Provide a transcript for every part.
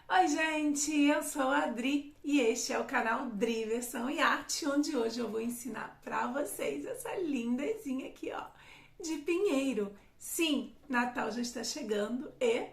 Oi, gente, eu sou a Dri e este é o canal Dri Versão e Arte, onde hoje eu vou ensinar para vocês essa lindazinha aqui, ó, de pinheiro. Sim, Natal já está chegando e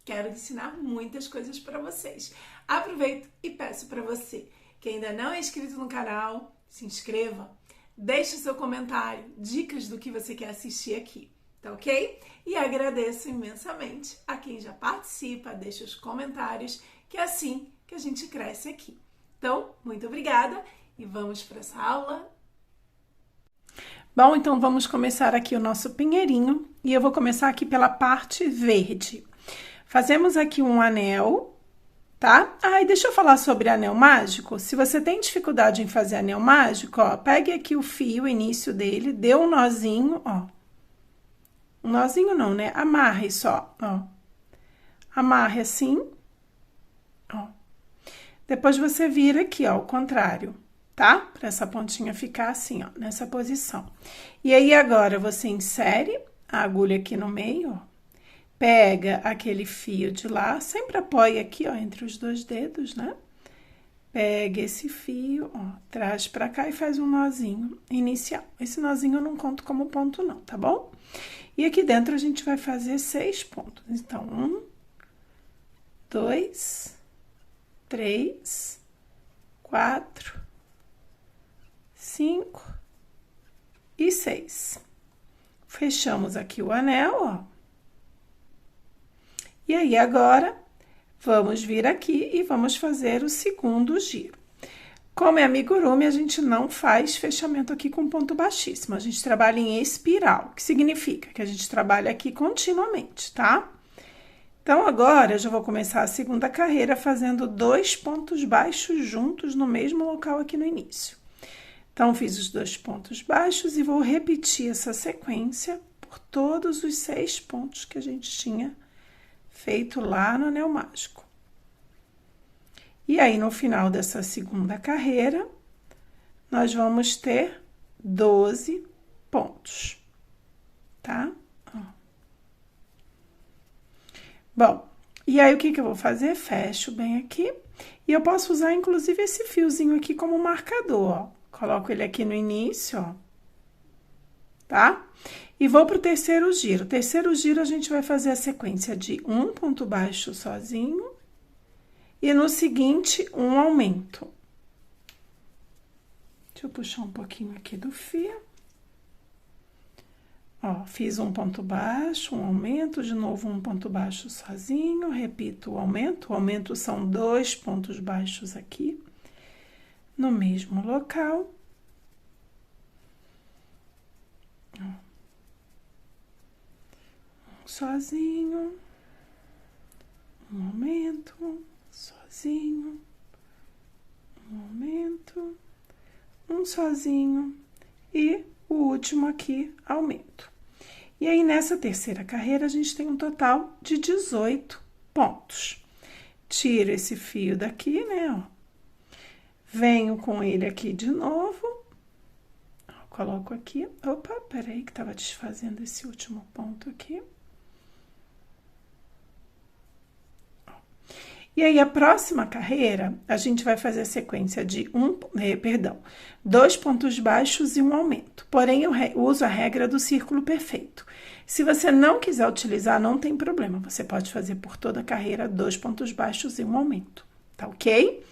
quero ensinar muitas coisas para vocês. Aproveito e peço para você que ainda não é inscrito no canal, se inscreva, deixe o seu comentário, dicas do que você quer assistir aqui. Tá ok? E agradeço imensamente a quem já participa, deixa os comentários, que é assim que a gente cresce aqui. Então, muito obrigada e vamos para essa aula. Bom, então vamos começar aqui o nosso pinheirinho e eu vou começar aqui pela parte verde. Fazemos aqui um anel, tá? Ah, e deixa eu falar sobre anel mágico. Se você tem dificuldade em fazer anel mágico, ó, pegue aqui o fio, o início dele, dê um nozinho, ó. Um nozinho não, né? Amarre só, ó. Amarre assim, ó. Depois você vira aqui, ó, ao contrário, tá? Pra essa pontinha ficar assim, ó, nessa posição. E aí, agora, você insere a agulha aqui no meio, ó. Pega aquele fio de lá, sempre apoia aqui, ó, entre os dois dedos, né? Pega esse fio, ó, traz pra cá e faz um nozinho inicial. Esse nozinho eu não conto como ponto não, tá bom? E aqui dentro a gente vai fazer 6 pontos. Então, 1, 2, 3, 4, 5 e 6. Fechamos aqui o anel, ó. E aí, agora, vamos vir aqui e vamos fazer o segundo giro. Como é amigurumi, a gente não faz fechamento aqui com ponto baixíssimo. A gente trabalha em espiral, que significa que a gente trabalha aqui continuamente, tá? Então, agora, eu já vou começar a segunda carreira fazendo 2 pontos baixos juntos no mesmo local aqui no início. Então, fiz os 2 pontos baixos e vou repetir essa sequência por todos os 6 pontos que a gente tinha feito lá no anel mágico. E aí, no final dessa segunda carreira, nós vamos ter 12 pontos, tá? Ó. Bom, e aí o que eu vou fazer? Fecho bem aqui. E eu posso usar, inclusive, esse fiozinho aqui como marcador, ó. Coloco ele aqui no início, ó. Tá? E vou pro terceiro giro. Terceiro giro, a gente vai fazer a sequência de um ponto baixo sozinho. E no seguinte, um aumento. Deixa eu puxar um pouquinho aqui do fio. Ó, fiz um ponto baixo, um aumento, de novo um ponto baixo sozinho, repito o aumento. O aumento são 2 pontos baixos aqui, no mesmo local. Ó. Um sozinho, um aumento. Sozinho, um aumento, um sozinho e o último aqui, aumento. E aí, nessa terceira carreira, a gente tem um total de 18 pontos. Tiro esse fio daqui, né, ó. Venho com ele aqui de novo. Ó, coloco aqui. Opa, peraí que tava desfazendo esse último ponto aqui. E aí, a próxima carreira, a gente vai fazer a sequência de 2 pontos baixos e um aumento. Porém, eu uso a regra do círculo perfeito. Se você não quiser utilizar, não tem problema. Você pode fazer por toda a carreira 2 pontos baixos e um aumento, tá ok?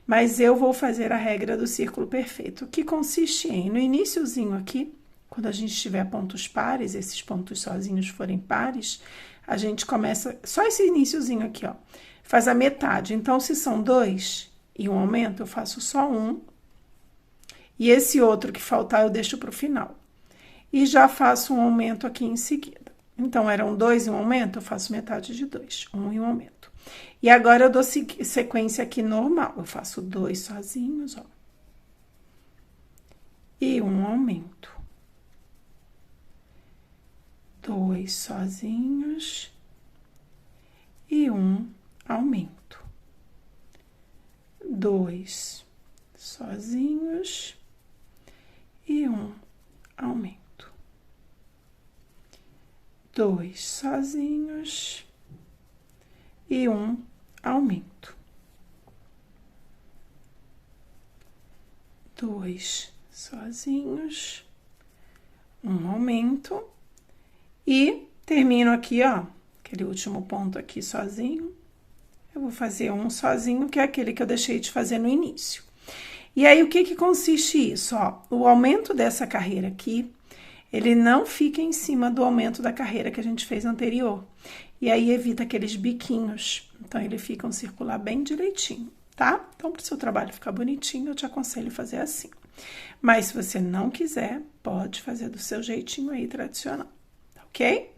Mas eu vou fazer a regra do círculo perfeito, que consiste em, no iniciozinho aqui, quando a gente tiver pontos pares, esses pontos sozinhos forem pares, a gente começa só esse iniciozinho aqui, ó. Faz a metade. Então, se são 2 e um aumento, eu faço só 1. E esse outro que faltar, eu deixo para o final. E já faço um aumento aqui em seguida. Então, eram 2 e um aumento, eu faço metade de 2. 1 e um aumento. E agora, eu dou sequência aqui normal. Eu faço 2 sozinhos, ó. E um aumento. 2 sozinhos. E um aumento. 2 sozinhos e um aumento. 2 sozinhos e um aumento. 2 sozinhos, um aumento e termino aqui, ó, aquele último ponto aqui sozinho. Eu vou fazer um sozinho, que é aquele que eu deixei de fazer no início. E aí, o que que consiste isso? Ó, o aumento dessa carreira aqui, ele não fica em cima do aumento da carreira que a gente fez anterior. E aí, evita aqueles biquinhos. Então, ele fica um circular bem direitinho, tá? Então, para o seu trabalho ficar bonitinho, eu te aconselho a fazer assim. Mas, se você não quiser, pode fazer do seu jeitinho aí tradicional, tá ok?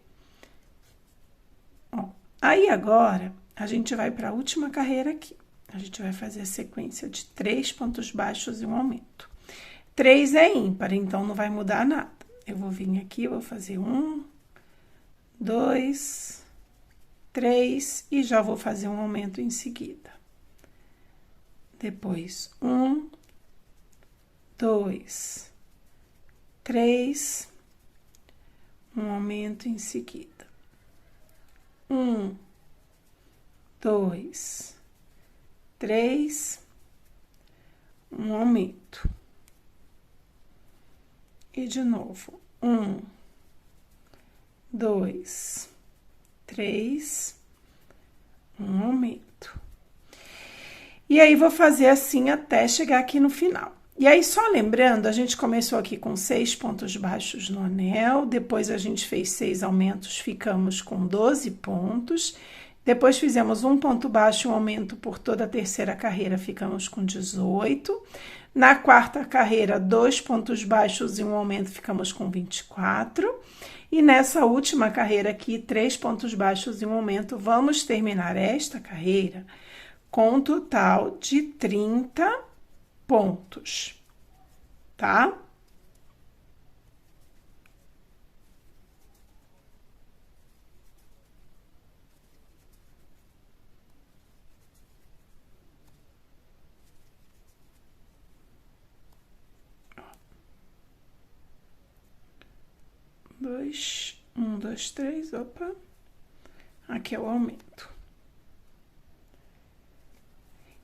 Ó, aí, agora, a gente vai para a última carreira aqui. A gente vai fazer a sequência de 3 pontos baixos e um aumento. 3 é ímpar, então não vai mudar nada. Eu vou vir aqui, vou fazer 1, 2, 3 e já vou fazer um aumento em seguida. Depois, 1, 2, 3, um aumento em seguida. 1, 2, 3, um aumento. E de novo, 1, 2, 3, um aumento. E aí, vou fazer assim até chegar aqui no final. E aí, só lembrando, a gente começou aqui com 6 pontos baixos no anel, depois a gente fez 6 aumentos, ficamos com 12 pontos. Depois fizemos um ponto baixo e um aumento por toda a terceira carreira, ficamos com 18. Na quarta carreira, 2 pontos baixos e um aumento, ficamos com 24. E nessa última carreira aqui, 3 pontos baixos e um aumento, vamos terminar esta carreira com um total de 30 pontos, tá? Um, dois, três, opa. Aqui é o aumento.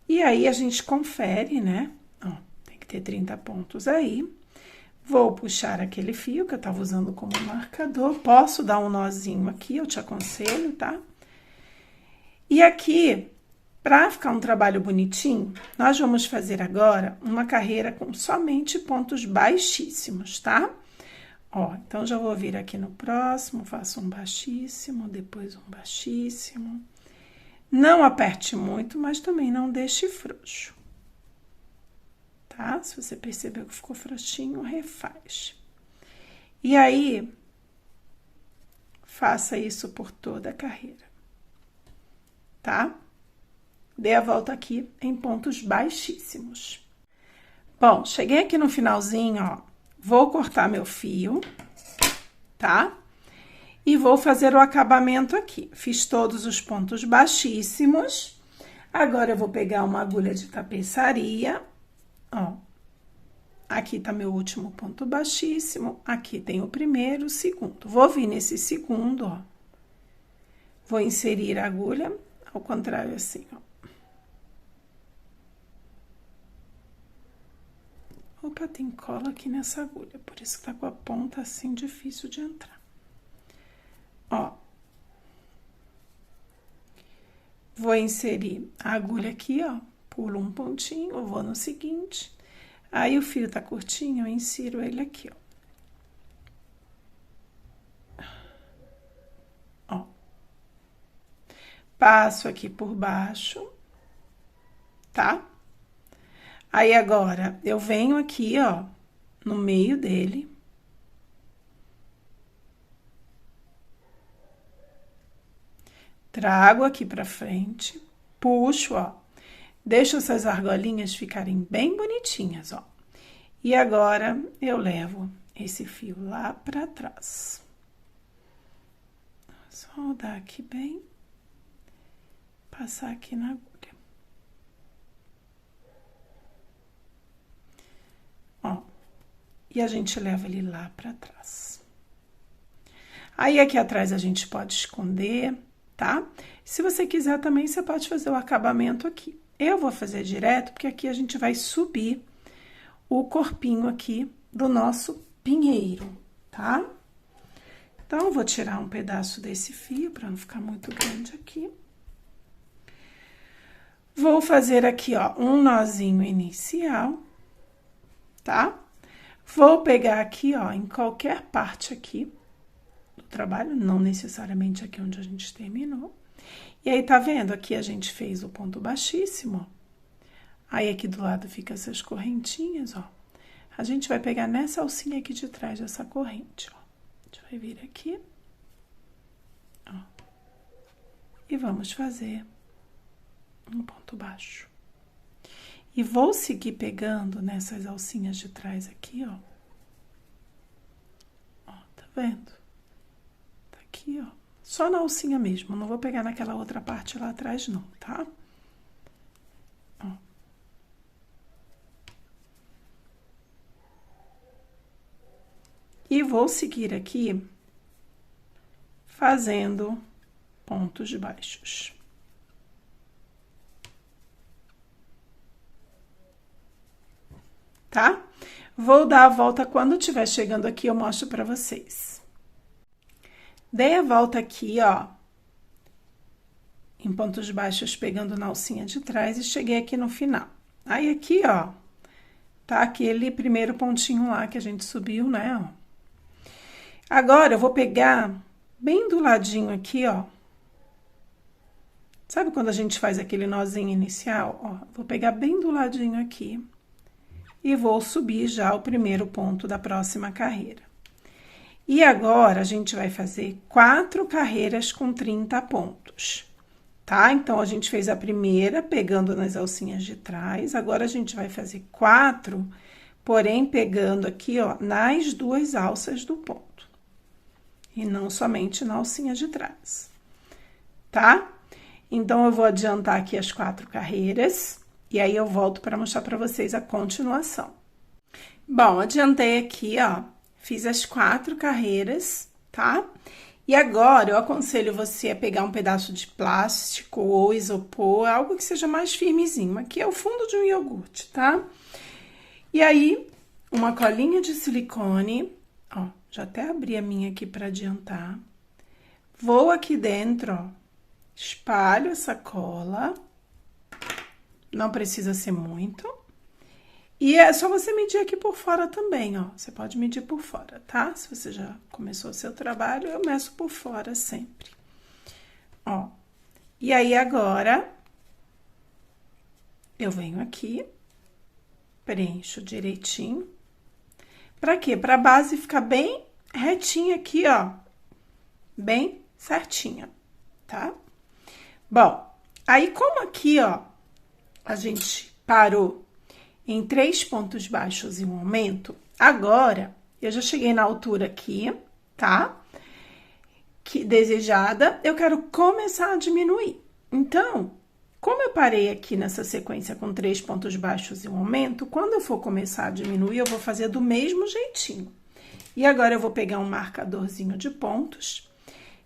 E aí, a gente confere, né? Ó, tem que ter 30 pontos aí. Vou puxar aquele fio que eu tava usando como marcador. Posso dar um nozinho aqui, eu te aconselho, tá? E aqui, para ficar um trabalho bonitinho, nós vamos fazer agora uma carreira com somente pontos baixíssimos, tá? Ó, então, já vou vir aqui no próximo, faço um baixíssimo, depois um baixíssimo. Não aperte muito, mas também não deixe frouxo, tá? Se você percebeu que ficou frouxinho, refaz. E aí, faça isso por toda a carreira, tá? Dê a volta aqui em pontos baixíssimos. Bom, cheguei aqui no finalzinho, ó. Vou cortar meu fio, tá? E vou fazer o acabamento aqui. Fiz todos os pontos baixíssimos. Agora, eu vou pegar uma agulha de tapeçaria, ó. Aqui tá meu último ponto baixíssimo. Aqui tem o primeiro, o segundo. Vou vir nesse segundo, ó. Vou inserir a agulha ao contrário, assim, ó. Opa, tem cola aqui nessa agulha, por isso que tá com a ponta assim difícil de entrar. Ó. Vou inserir a agulha aqui, ó. Pulo um pontinho, vou no seguinte. Aí, o fio tá curtinho, eu insiro ele aqui, ó. Ó. Passo aqui por baixo, tá? Aí, agora, eu venho aqui, ó, no meio dele. Trago aqui pra frente, puxo, ó. Deixo essas argolinhas ficarem bem bonitinhas, ó. E agora, eu levo esse fio lá pra trás. Só rodar aqui bem. Passar aqui na agulha. Ó, e a gente leva ele lá pra trás. Aí, aqui atrás, a gente pode esconder, tá? Se você quiser também, você pode fazer o acabamento aqui. Eu vou fazer direto, porque aqui a gente vai subir o corpinho aqui do nosso pinheiro, tá? Então, eu vou tirar um pedaço desse fio, para não ficar muito grande aqui. Vou fazer aqui, ó, um nozinho inicial, tá? Vou pegar aqui, ó, em qualquer parte aqui do trabalho, não necessariamente aqui onde a gente terminou. E aí, tá vendo? Aqui a gente fez o ponto baixíssimo, ó. Aí, aqui do lado fica essas correntinhas, ó. A gente vai pegar nessa alcinha aqui de trás dessa corrente, ó. A gente vai vir aqui, ó. E vamos fazer um ponto baixo. E vou seguir pegando nessas alcinhas de trás aqui, ó. Ó, tá vendo? Tá aqui, ó. Só na alcinha mesmo, não vou pegar naquela outra parte lá atrás, não, tá? Ó. E vou seguir aqui fazendo pontos baixos. Tá? Vou dar a volta quando estiver chegando aqui, eu mostro pra vocês. Dei a volta aqui, ó, em pontos baixos, pegando na alcinha de trás e cheguei aqui no final. Aí, aqui, ó, tá aquele primeiro pontinho lá que a gente subiu, né, ó. Agora, eu vou pegar bem do ladinho aqui, ó. Sabe quando a gente faz aquele nozinho inicial? Ó, vou pegar bem do ladinho aqui e vou subir já o primeiro ponto da próxima carreira. E agora, a gente vai fazer 4 carreiras com 30 pontos, tá? Então, a gente fez a primeira pegando nas alcinhas de trás, agora a gente vai fazer 4, porém, pegando aqui, ó, nas 2 alças do ponto. E não somente na alcinha de trás, tá? Então, eu vou adiantar aqui as 4 carreiras, e aí eu volto para mostrar para vocês a continuação. Bom, adiantei aqui, ó, fiz as 4 carreiras, tá? E agora, eu aconselho você a pegar um pedaço de plástico ou isopor, algo que seja mais firmezinho. Aqui é o fundo de um iogurte, tá? E aí, uma colinha de silicone, ó, já até abri a minha aqui para adiantar. Vou aqui dentro, ó, espalho essa cola. Não precisa ser muito. E é só você medir aqui por fora também, ó. Você pode medir por fora, tá? Se você já começou o seu trabalho, eu meço por fora sempre. Ó. E aí, agora, eu venho aqui, preencho direitinho. Pra quê? Pra base ficar bem retinha aqui, ó. Bem certinha, tá? Bom, aí como aqui, ó, a gente parou em 3 pontos baixos e um aumento, agora eu já cheguei na altura aqui, tá? Que desejada, eu quero começar a diminuir. Então, como eu parei aqui nessa sequência com 3 pontos baixos e um aumento, quando eu for começar a diminuir, eu vou fazer do mesmo jeitinho. E agora, eu vou pegar um marcadorzinho de pontos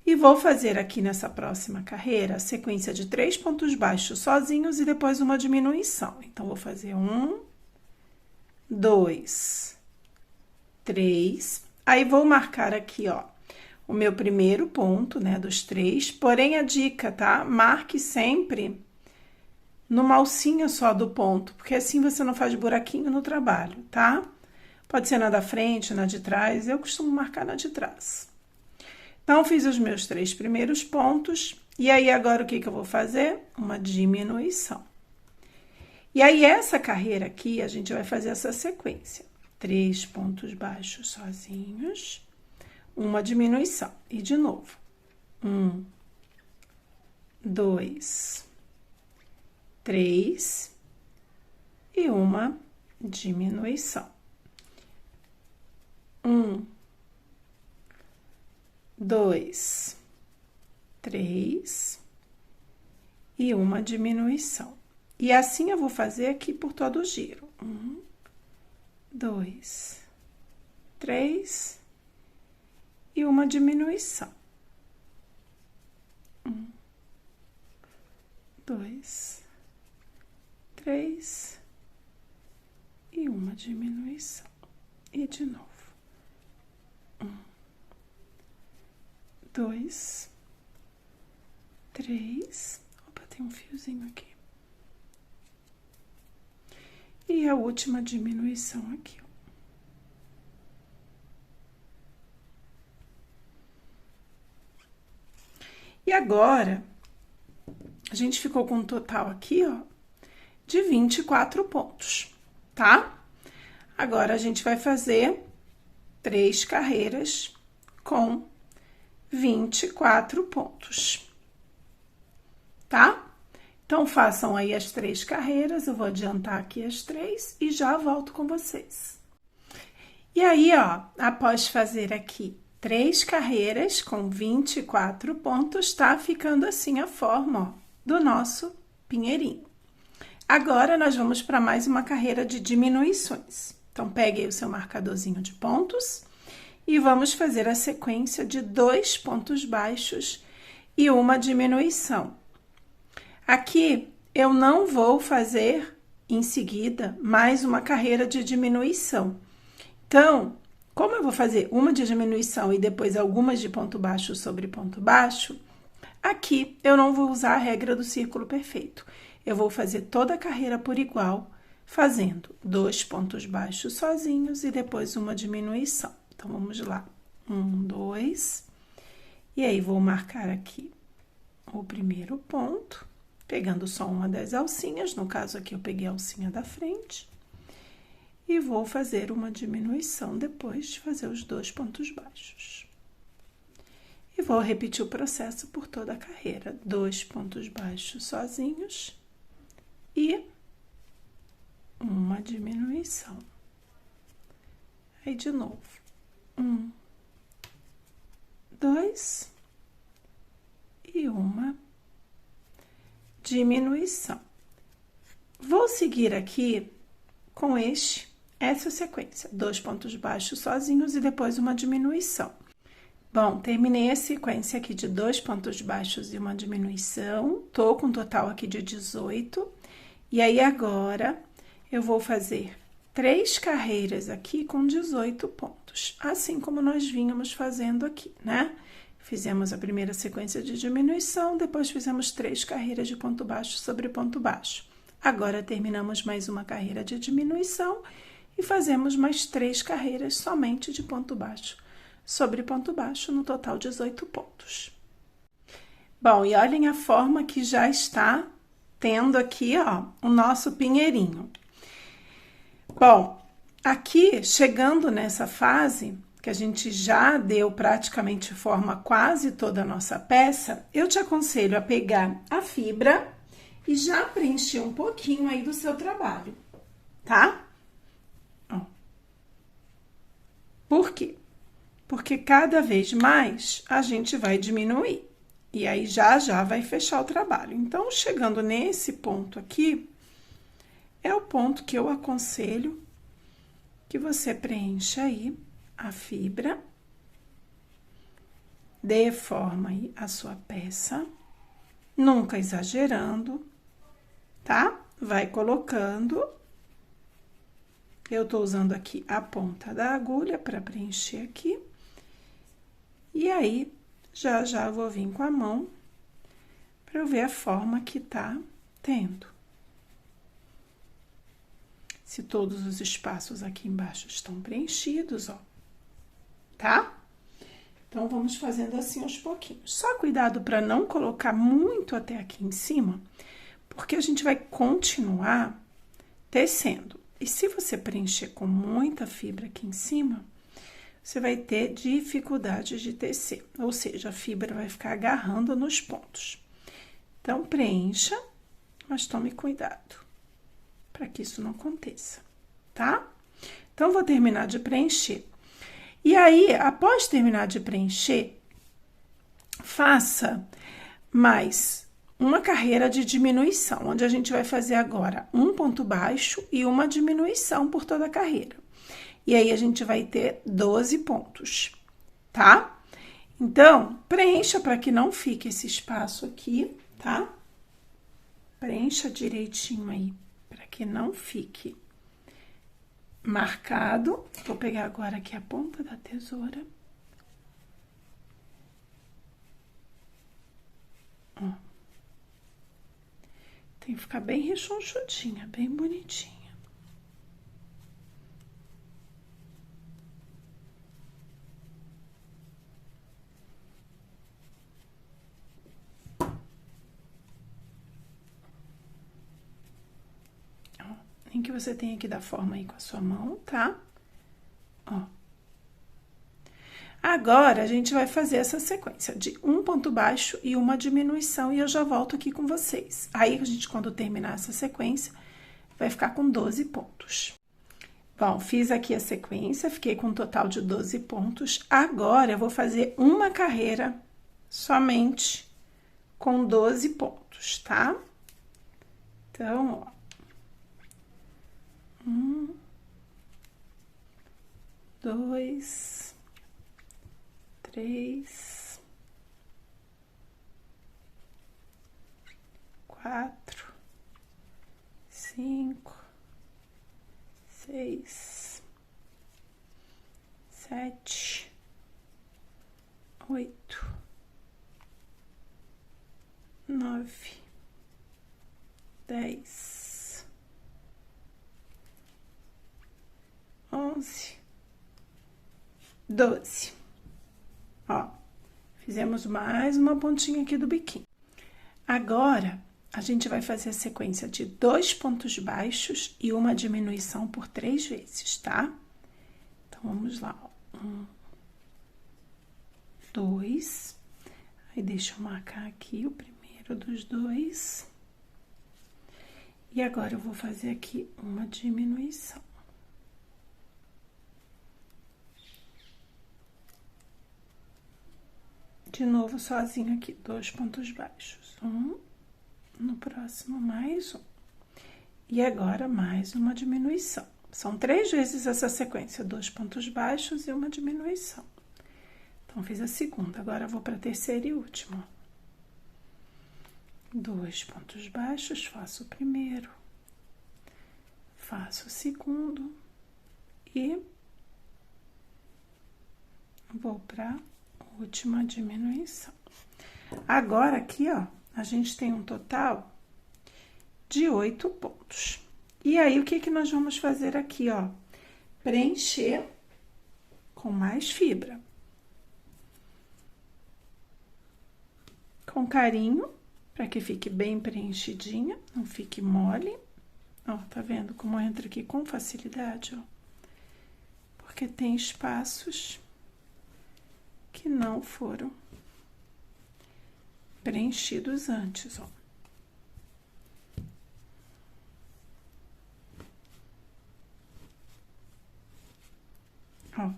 e vou fazer aqui nessa próxima carreira a sequência de 3 pontos baixos sozinhos e depois uma diminuição. Então, vou fazer 1, 2, 3. Aí, vou marcar aqui, ó, o meu primeiro ponto, né, dos 3. Porém, a dica, tá? Marque sempre numa alcinha só do ponto, porque assim você não faz buraquinho no trabalho, tá? Pode ser na da frente, na de trás, eu costumo marcar na de trás. Então, fiz os meus 3 primeiros pontos, e aí agora o que eu vou fazer? Uma diminuição. E aí, essa carreira aqui, a gente vai fazer essa sequência. 3 pontos baixos sozinhos, uma diminuição. E de novo, 1, 2, 3 e uma diminuição. 1, 2, 3 e uma diminuição. E assim eu vou fazer aqui por todo o giro. 1, 2, 3 e uma diminuição. 1, 2, 3 e uma diminuição. E de novo. 1, 2, 3. Opa, tem um fiozinho aqui. E a última diminuição aqui, ó. E agora, a gente ficou com um total aqui, ó, de 24 pontos, tá? Agora, a gente vai fazer 3 carreiras com 24 pontos, tá? Então, façam aí as 3 carreiras, eu vou adiantar aqui as 3 e já volto com vocês. E aí, ó, após fazer aqui 3 carreiras com 24 pontos, tá ficando assim a forma, ó, do nosso pinheirinho. Agora, nós vamos para mais uma carreira de diminuições. Então, pegue aí o seu marcadorzinho de pontos e vamos fazer a sequência de 2 pontos baixos e uma diminuição. Aqui, eu não vou fazer em seguida mais uma carreira de diminuição. Então, como eu vou fazer uma de diminuição e depois algumas de ponto baixo sobre ponto baixo, aqui eu não vou usar a regra do círculo perfeito. Eu vou fazer toda a carreira por igual, fazendo 2 pontos baixos sozinhos e depois uma diminuição. Então, vamos lá. 1, 2. E aí, vou marcar aqui o primeiro ponto, pegando só uma das alcinhas. No caso aqui, eu peguei a alcinha da frente. E vou fazer uma diminuição depois de fazer os 2 pontos baixos. E vou repetir o processo por toda a carreira. 2 pontos baixos sozinhos e uma diminuição. Aí, de novo. 1, 2 e uma diminuição. Vou seguir aqui com essa sequência. 2 pontos baixos sozinhos e depois uma diminuição. Bom, terminei a sequência aqui de 2 pontos baixos e uma diminuição. Tô com um total aqui de 18. E aí, agora, eu vou fazer 3 carreiras aqui com 18 pontos. Assim como nós vínhamos fazendo aqui, né? Fizemos a primeira sequência de diminuição, depois fizemos 3 carreiras de ponto baixo sobre ponto baixo. Agora, terminamos mais uma carreira de diminuição e fazemos mais 3 carreiras somente de ponto baixo sobre ponto baixo, no total 18 pontos. Bom, e olhem a forma que já está tendo aqui, ó, o nosso pinheirinho. Bom, aqui, chegando nessa fase, que a gente já deu praticamente forma a quase toda a nossa peça, eu te aconselho a pegar a fibra e já preencher um pouquinho aí do seu trabalho, tá? Ó. Por quê? Porque cada vez mais a gente vai diminuir. E aí, já vai fechar o trabalho. Então, chegando nesse ponto aqui, é o ponto que eu aconselho que você preencha aí a fibra, dê forma aí a sua peça, nunca exagerando, tá? Vai colocando. Eu tô usando aqui a ponta da agulha para preencher aqui. E aí, já vou vir com a mão para eu ver a forma que tá tendo. Se todos os espaços aqui embaixo estão preenchidos, ó, tá? Então, vamos fazendo assim aos pouquinhos. Só cuidado para não colocar muito até aqui em cima, porque a gente vai continuar tecendo. E se você preencher com muita fibra aqui em cima, você vai ter dificuldade de tecer, ou seja, a fibra vai ficar agarrando nos pontos. Então, preencha, mas tome cuidado para que isso não aconteça, tá? Então, vou terminar de preencher. E aí, após terminar de preencher, faça mais uma carreira de diminuição, onde a gente vai fazer agora um ponto baixo e uma diminuição por toda a carreira. E aí, a gente vai ter 12 pontos, tá? Então, preencha para que não fique esse espaço aqui, tá? preencha direitinho aí, para que não fique marcado. Vou pegar agora aqui a ponta da tesoura. Ó. Tem que ficar bem rechonchudinha, bem bonitinha. Nem que você tenha que dar forma aí com a sua mão, tá? Ó. Agora, a gente vai fazer essa sequência de um ponto baixo e uma diminuição, e eu já volto aqui com vocês. Aí, a gente, quando terminar essa sequência, vai ficar com 12 pontos. Bom, fiz aqui a sequência, fiquei com um total de 12 pontos. Agora, eu vou fazer uma carreira somente com 12 pontos, tá? Então, ó. 1, 2, 3, 4, 5, 6, 7, 8, 9, 10, 11, 12. Ó, fizemos mais uma pontinha aqui do biquinho. Agora, a gente vai fazer a sequência de 2 pontos baixos e uma diminuição por 3 vezes, tá? Então, vamos lá, ó. 1, 2. Aí, deixa eu marcar aqui o primeiro dos 2. E agora, eu vou fazer aqui uma diminuição. De novo, sozinho aqui, 2 pontos baixos. 1, no próximo, mais 1. E agora, mais uma diminuição. São 3 vezes essa sequência, 2 pontos baixos e uma diminuição. Então, fiz a segunda, agora vou para a terceira e última. 2 pontos baixos, faço o primeiro, faço o segundo e vou para última diminuição. Agora, aqui, ó, a gente tem um total de 8 pontos. E aí, o que que nós vamos fazer aqui, ó? Preencher com mais fibra. Com carinho, para que fique bem preenchidinha, não fique mole. Ó, tá vendo como entra aqui com facilidade, ó? Porque tem espaços que não foram preenchidos antes, ó. Ó,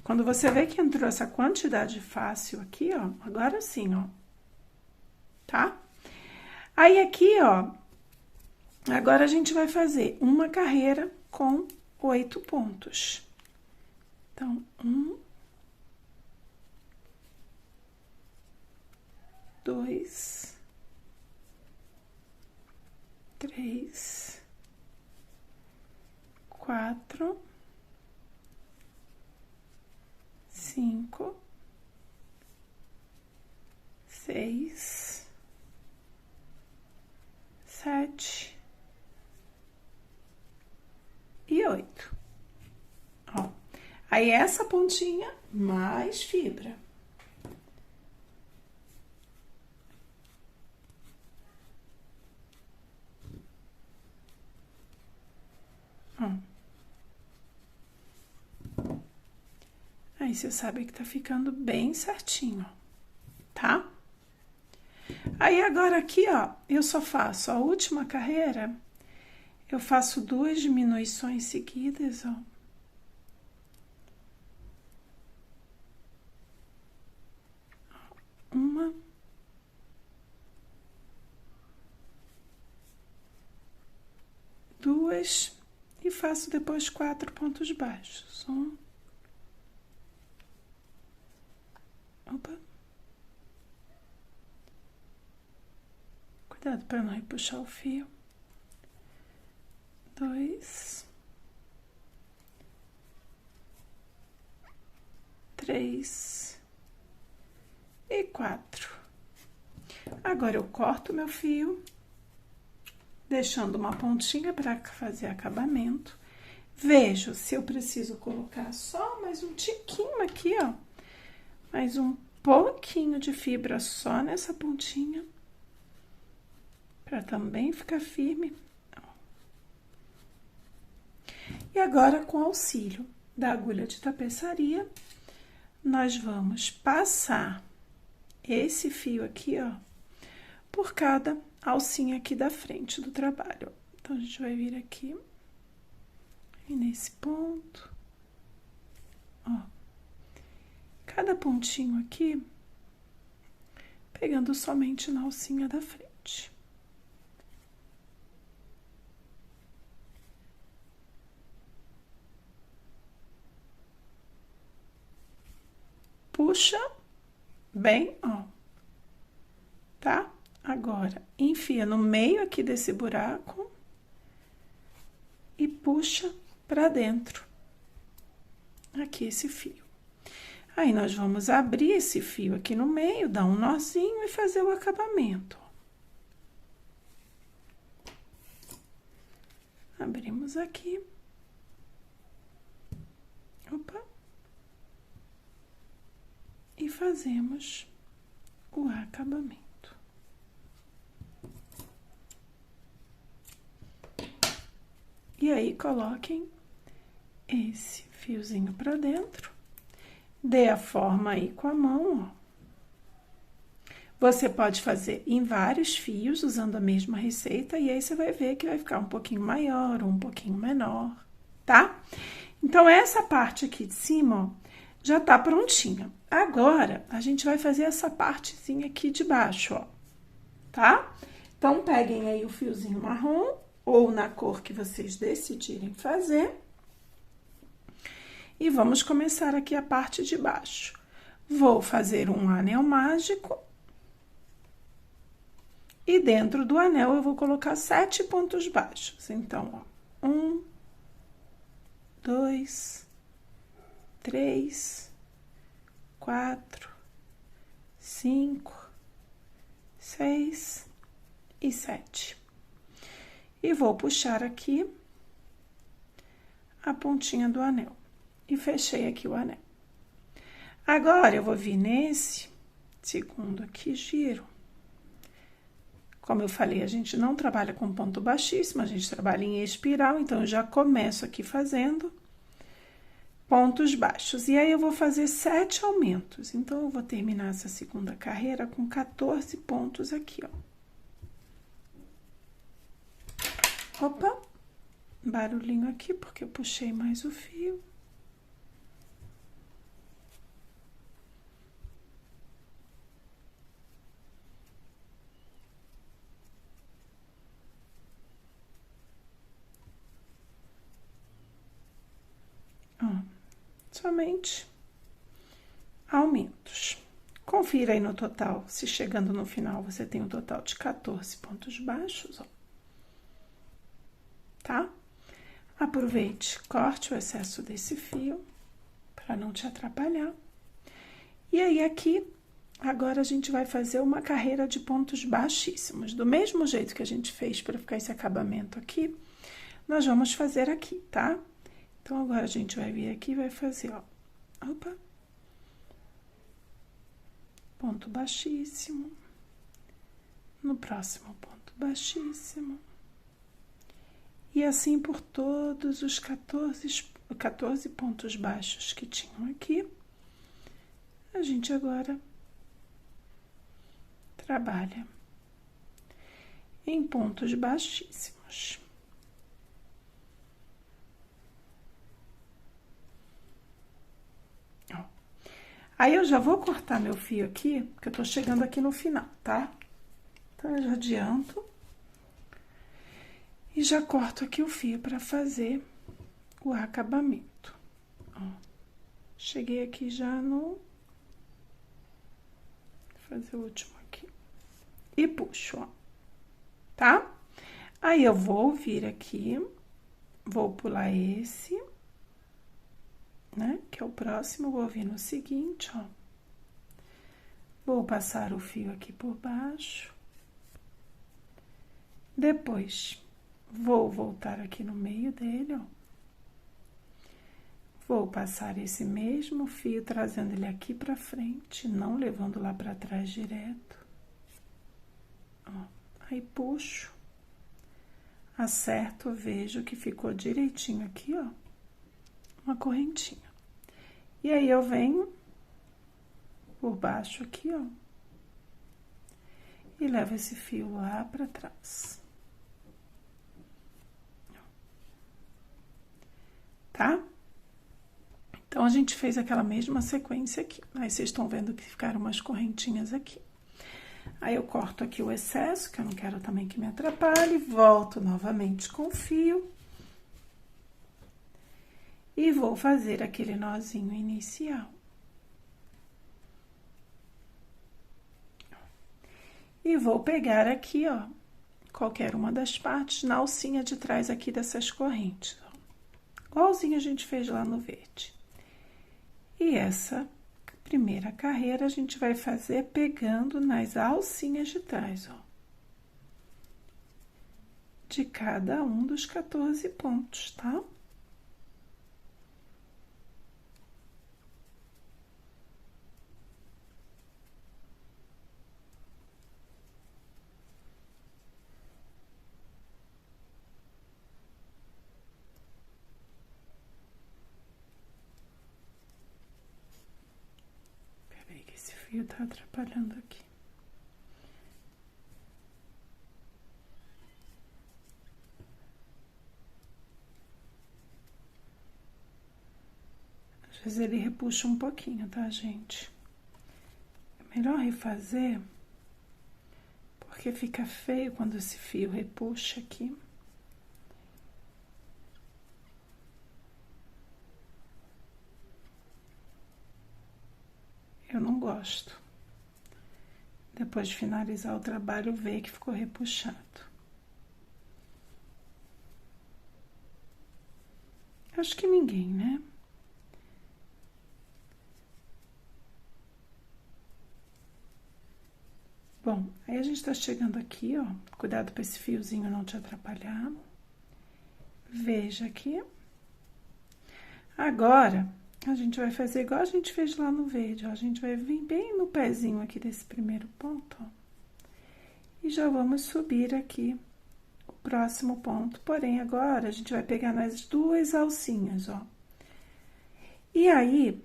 quando você vê que entrou essa quantidade fácil aqui, ó, agora sim, ó, tá? Aí, aqui, ó, agora a gente vai fazer uma carreira com 8 pontos. Então, 1, 2, 3, 4, 5, 6, 7 e 8. Ó, aí essa pontinha mais fibra. Aí, você sabe que tá ficando bem certinho, tá? Aí, agora aqui, ó, eu só faço a última carreira, eu faço 2 diminuições seguidas, ó. Uma. Duas. E faço depois 4 pontos baixos. 1. Opa. Cuidado para não ir puxar o fio. 2, 3 e 4. Agora eu corto meu fio, deixando uma pontinha para fazer acabamento. Vejo se eu preciso colocar só mais um tiquinho aqui, ó. Mais um pouquinho de fibra só nessa pontinha, para também ficar firme. E agora, com auxílio da agulha de tapeçaria, nós vamos passar esse fio aqui, ó, por cada alcinha aqui da frente do trabalho. Então, a gente vai vir aqui e nesse ponto, ó, cada pontinho aqui, pegando somente na alcinha da frente. Puxa bem, ó, tá? Agora, enfia no meio aqui desse buraco e puxa pra dentro, aqui esse fio. Aí, nós vamos abrir esse fio aqui no meio, dar um nozinho e fazer o acabamento. Abrimos aqui. Opa. E fazemos o acabamento. E aí, coloquem esse fiozinho pra dentro. Dê a forma aí com a mão, ó. Você pode fazer em vários fios, usando a mesma receita, e aí você vai ver que vai ficar um pouquinho maior ou um pouquinho menor, tá? Então, essa parte aqui de cima, ó, já tá prontinha. Agora, a gente vai fazer essa partezinha aqui de baixo, ó, tá? Então, peguem aí o fiozinho marrom, ou na cor que vocês decidirem fazer. E vamos começar aqui a parte de baixo. Vou fazer um anel mágico. E dentro do anel, eu vou colocar 7 pontos baixos. Então, ó, 1, 2, 3, 4, 5, 6 e 7. E vou puxar aqui a pontinha do anel. E fechei aqui o anel. Agora, eu vou vir nesse segundo aqui giro. Como eu falei, a gente não trabalha com ponto baixíssimo, a gente trabalha em espiral, então eu já começo aqui fazendo pontos baixos. E aí, eu vou fazer 7 aumentos. Então, eu vou terminar essa segunda carreira com 14 pontos aqui, ó. Opa! Barulhinho aqui, porque eu puxei mais o fio. Somente aumentos. Confira aí no total, se chegando no final você tem um total de 14 pontos baixos, ó. Tá? Aproveite, corte o excesso desse fio, para não te atrapalhar. E aí, aqui, agora a gente vai fazer uma carreira de pontos baixíssimos. Do mesmo jeito que a gente fez para ficar esse acabamento aqui, nós vamos fazer aqui, tá? Então, agora a gente vai vir aqui e vai fazer, ó, opa, ponto baixíssimo, no próximo ponto baixíssimo, e assim por todos os 14 pontos baixos que tinham aqui, a gente agora trabalha em pontos baixíssimos. Aí, eu já vou cortar meu fio aqui, porque eu tô chegando aqui no final, tá? Então, eu já adianto. E já corto aqui o fio pra fazer o acabamento. Ó, cheguei aqui já no... Vou fazer o último aqui. E puxo, ó. tá? Aí, eu vou vir aqui, vou pular esse, né? Que é o próximo, vou vir no seguinte, ó. Vou passar o fio aqui por baixo. Depois, vou voltar aqui no meio dele, ó. Vou passar esse mesmo fio, trazendo ele aqui pra frente, não levando lá pra trás direto. Ó, aí puxo, acerto, vejo que ficou direitinho aqui, ó, uma correntinha. E aí, eu venho por baixo aqui, ó, e levo esse fio lá pra trás. Tá? Então, a gente fez aquela mesma sequência aqui. Aí, vocês estão vendo que ficaram umas correntinhas aqui. Aí, eu corto aqui o excesso, que eu não quero também que me atrapalhe. Volto novamente com o fio. E vou fazer aquele nozinho inicial. E vou pegar aqui, ó, qualquer uma das partes na alcinha de trás aqui dessas correntes, ó. Igualzinho a gente fez lá no verde. E essa primeira carreira a gente vai fazer pegando nas alcinhas de trás, ó. De cada um dos 14 pontos, tá? Peraí que esse fio tá atrapalhando aqui. Às vezes ele repuxa um pouquinho, tá, gente? É melhor refazer, porque fica feio quando esse fio repuxa aqui. Eu não gosto. Depois de finalizar o trabalho, ver que ficou repuxado. Acho que ninguém, né? Bom, aí a gente tá chegando aqui, ó. Cuidado pra esse fiozinho não te atrapalhar. Veja aqui. Agora, a gente vai fazer igual a gente fez lá no verde, ó. A gente vai vir bem no pezinho aqui desse primeiro ponto, ó. E já vamos subir aqui o próximo ponto. Porém, agora, a gente vai pegar nas duas alcinhas, ó. E aí,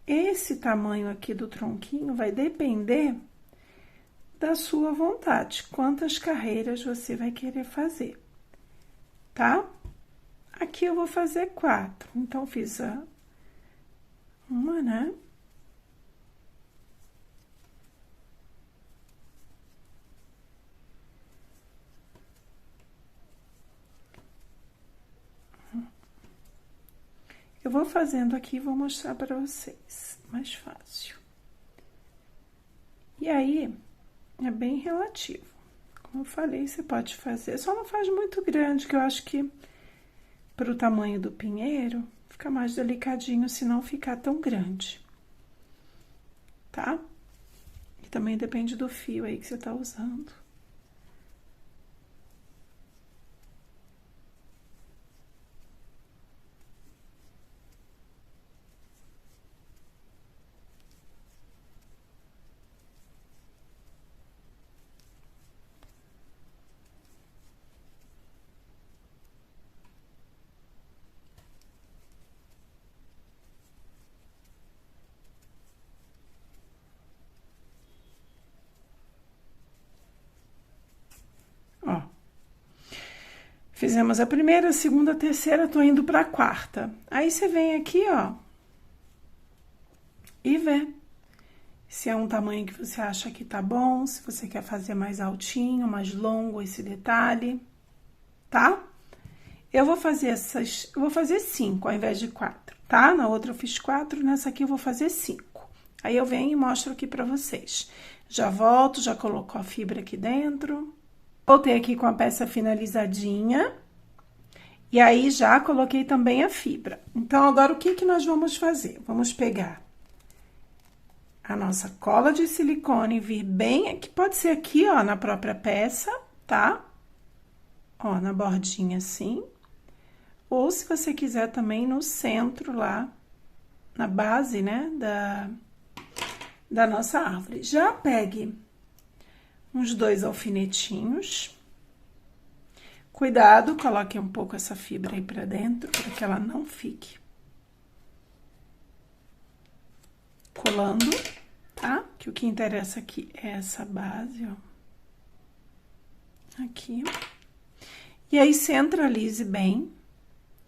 esse tamanho aqui do tronquinho vai depender da sua vontade, quantas carreiras você vai querer fazer, tá? Aqui eu vou fazer 4, então fiz uma, né? Eu vou fazendo aqui e vou mostrar para vocês, mais fácil. E aí, é bem relativo. Como eu falei, você pode fazer, só não faz muito grande, que eu acho que pro tamanho do pinheiro, fica mais delicadinho se não ficar tão grande, tá? E também depende do fio aí que você tá usando. Ó, fizemos a primeira, a segunda, a terceira, tô indo pra quarta. Aí, você vem aqui, ó, e vê se é um tamanho que você acha que tá bom, se você quer fazer mais altinho, mais longo esse detalhe, tá? Eu vou fazer eu vou fazer 5 ao invés de 4, tá? Na outra eu fiz 4, nessa aqui eu vou fazer 5. Aí, eu venho e mostro aqui pra vocês. Já volto, já coloco a fibra aqui dentro. Voltei aqui com a peça finalizadinha. E aí, já coloquei também a fibra. Então, agora, o que que nós vamos fazer? Vamos pegar a nossa cola de silicone, vir bem, que pode ser aqui, ó, na própria peça, tá? Ó, na bordinha assim. Ou, se você quiser, também no centro lá, na base, né, da nossa árvore. Já pegue uns 2 alfinetinhos. Cuidado, coloque um pouco essa fibra aí pra dentro, para que ela não fique colando, tá? Que o que interessa aqui é essa base, ó. Aqui. E aí, centralize bem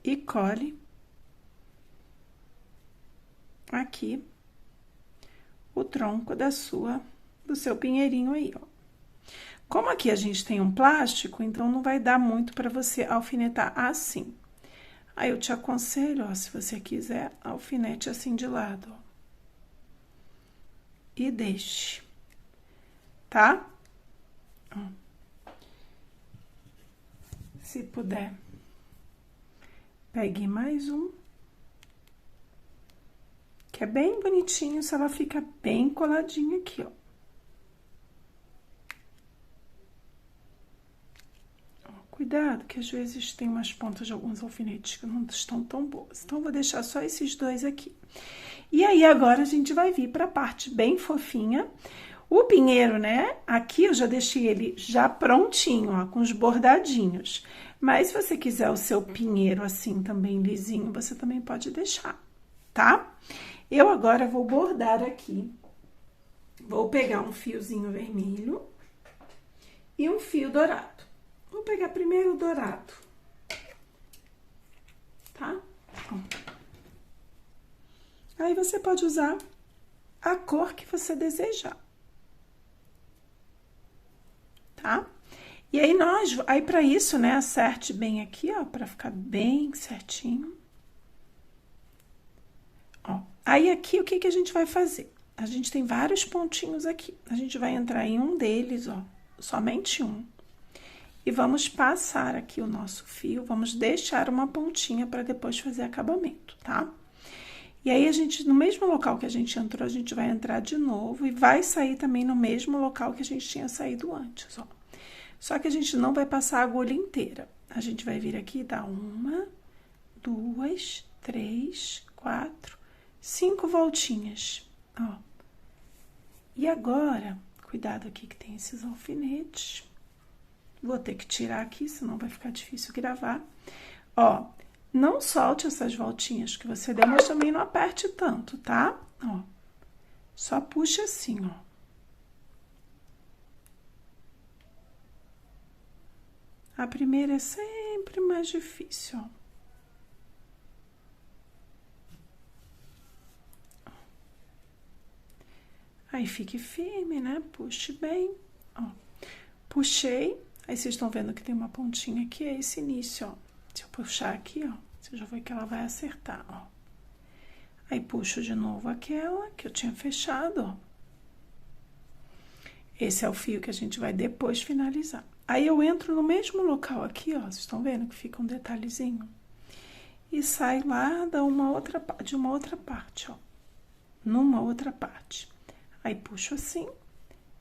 e cole aqui o tronco do seu pinheirinho aí, ó. Como aqui a gente tem um plástico, então não vai dar muito para você alfinetar assim. Aí eu te aconselho, ó, se você quiser, alfinete assim de lado, ó. E deixe, tá? Ó. Se puder, pegue mais um. Que é bem bonitinho, se ela fica bem coladinha aqui, ó. Cuidado, que às vezes tem umas pontas de alguns alfinetes que não estão tão boas. Então, vou deixar só esses 2 aqui. E aí, agora, a gente vai vir pra parte bem fofinha. O pinheiro, né? Aqui eu já deixei ele já prontinho, ó, com os bordadinhos. Mas, se você quiser o seu pinheiro assim, também lisinho, você também pode deixar, tá? Eu agora vou bordar aqui. Vou pegar um fiozinho vermelho e um fio dourado. Vou pegar primeiro o dourado, tá? Aí, você pode usar a cor que você desejar, tá? E aí, pra isso, né, acerte bem aqui, ó, pra ficar bem certinho. Ó, aí, aqui, o que que a gente vai fazer? A gente tem vários pontinhos aqui. A gente vai entrar em um deles, ó, somente um. E vamos passar aqui o nosso fio, vamos deixar uma pontinha para depois fazer acabamento, tá? E aí, no mesmo local que a gente entrou, a gente vai entrar de novo e vai sair também no mesmo local que a gente tinha saído antes, ó. Só que a gente não vai passar a agulha inteira. A gente vai vir aqui e dar 1, 2, 3, 4, 5 voltinhas, ó. E agora, cuidado aqui que tem esses alfinetes. Vou ter que tirar aqui, senão vai ficar difícil gravar. Ó, não solte essas voltinhas que você deu, mas também não aperte tanto, tá? Ó, só puxa assim, ó. A primeira é sempre mais difícil, ó. Aí, fique firme, né? Puxe bem, ó. Puxei. Aí, vocês estão vendo que tem uma pontinha aqui, é esse início, ó. Se eu puxar aqui, ó, você já vê que ela vai acertar, ó. Aí, puxo de novo aquela que eu tinha fechado, ó. Esse é o fio que a gente vai depois finalizar. Aí, eu entro no mesmo local aqui, ó. Vocês estão vendo que fica um detalhezinho? E saio lá de uma outra parte, ó. Numa outra parte. Aí, puxo assim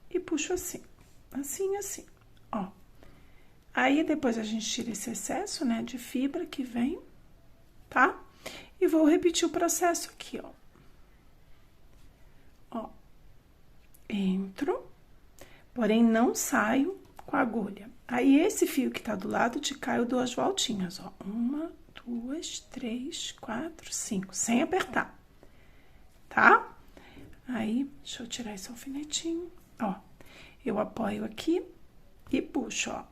e puxo assim. Assim, assim, ó. Aí, depois a gente tira esse excesso, né, de fibra que vem, tá? E vou repetir o processo aqui, ó. Ó. Entro, porém não saio com a agulha. Aí, esse fio que tá do lado, te caio 2 voltinhas, ó. 1, 2, 3, 4, 5, sem apertar, tá? Aí, deixa eu tirar esse alfinetinho, ó. Eu apoio aqui e puxo, ó.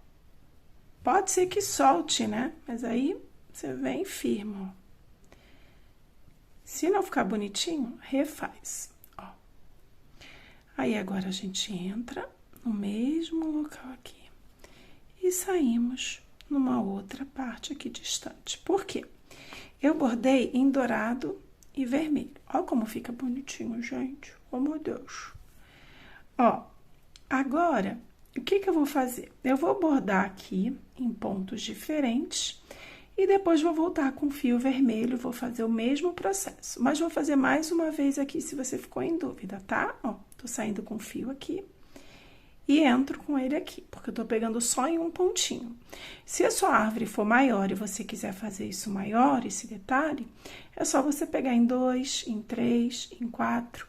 Pode ser que solte, né? Mas aí, você vem firme, ó. Se não ficar bonitinho, refaz, ó. Aí, agora, a gente entra no mesmo local aqui. E saímos numa outra parte aqui distante. Por quê? Eu bordei em dourado e vermelho. Ó como fica bonitinho, gente. Oh, meu Deus. Ó, agora, o que eu vou fazer? Eu vou bordar aqui em pontos diferentes e depois vou voltar com fio vermelho, vou fazer o mesmo processo. Mas vou fazer mais uma vez aqui, se você ficou em dúvida, tá? Ó, tô saindo com fio aqui e entro com ele aqui, porque eu tô pegando só em um pontinho. Se a sua árvore for maior e você quiser fazer isso maior, esse detalhe, é só você pegar em 2, em 3, em 4.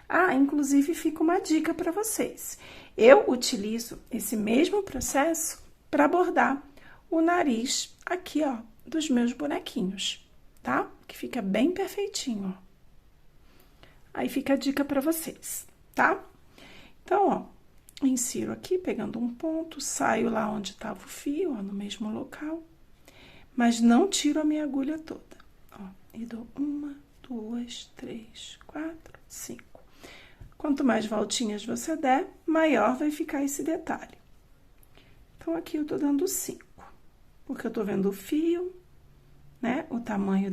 Ah, inclusive fica uma dica para vocês. Eu utilizo esse mesmo processo para bordar o nariz aqui, ó, dos meus bonequinhos, tá? Que fica bem perfeitinho, ó. Aí fica a dica para vocês, tá? Então, ó, insiro aqui, pegando um ponto, saio lá onde estava o fio, ó, no mesmo local, mas não tiro a minha agulha toda, ó, e dou 1, 2, 3, 4, 5. Quanto mais voltinhas você der, maior vai ficar esse detalhe. Então, aqui eu tô dando 5, porque eu tô vendo o fio, né, o tamanho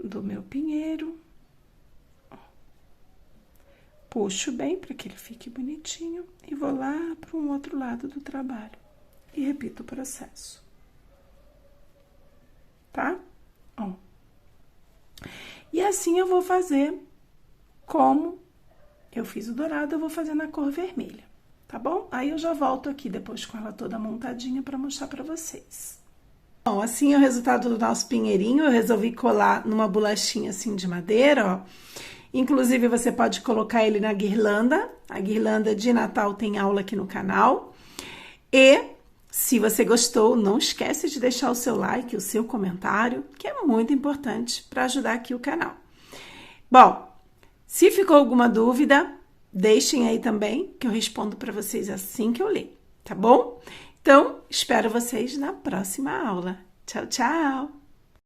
do meu pinheiro. Puxo bem para que ele fique bonitinho e vou lá para um outro lado do trabalho e repito o processo, tá? Ó. E assim eu vou fazer como eu fiz o dourado, eu vou fazer na cor vermelha, tá bom? Aí eu já volto aqui depois com ela toda montadinha para mostrar para vocês. Bom, assim é o resultado do nosso pinheirinho. Eu resolvi colar numa bolachinha assim de madeira, ó. Inclusive, você pode colocar ele na guirlanda. A guirlanda de Natal tem aula aqui no canal. E, se você gostou, não esquece de deixar o seu like, o seu comentário, que é muito importante para ajudar aqui o canal. Bom, se ficou alguma dúvida, deixem aí também, que eu respondo para vocês assim que eu ler, tá bom? Então, espero vocês na próxima aula. Tchau, tchau!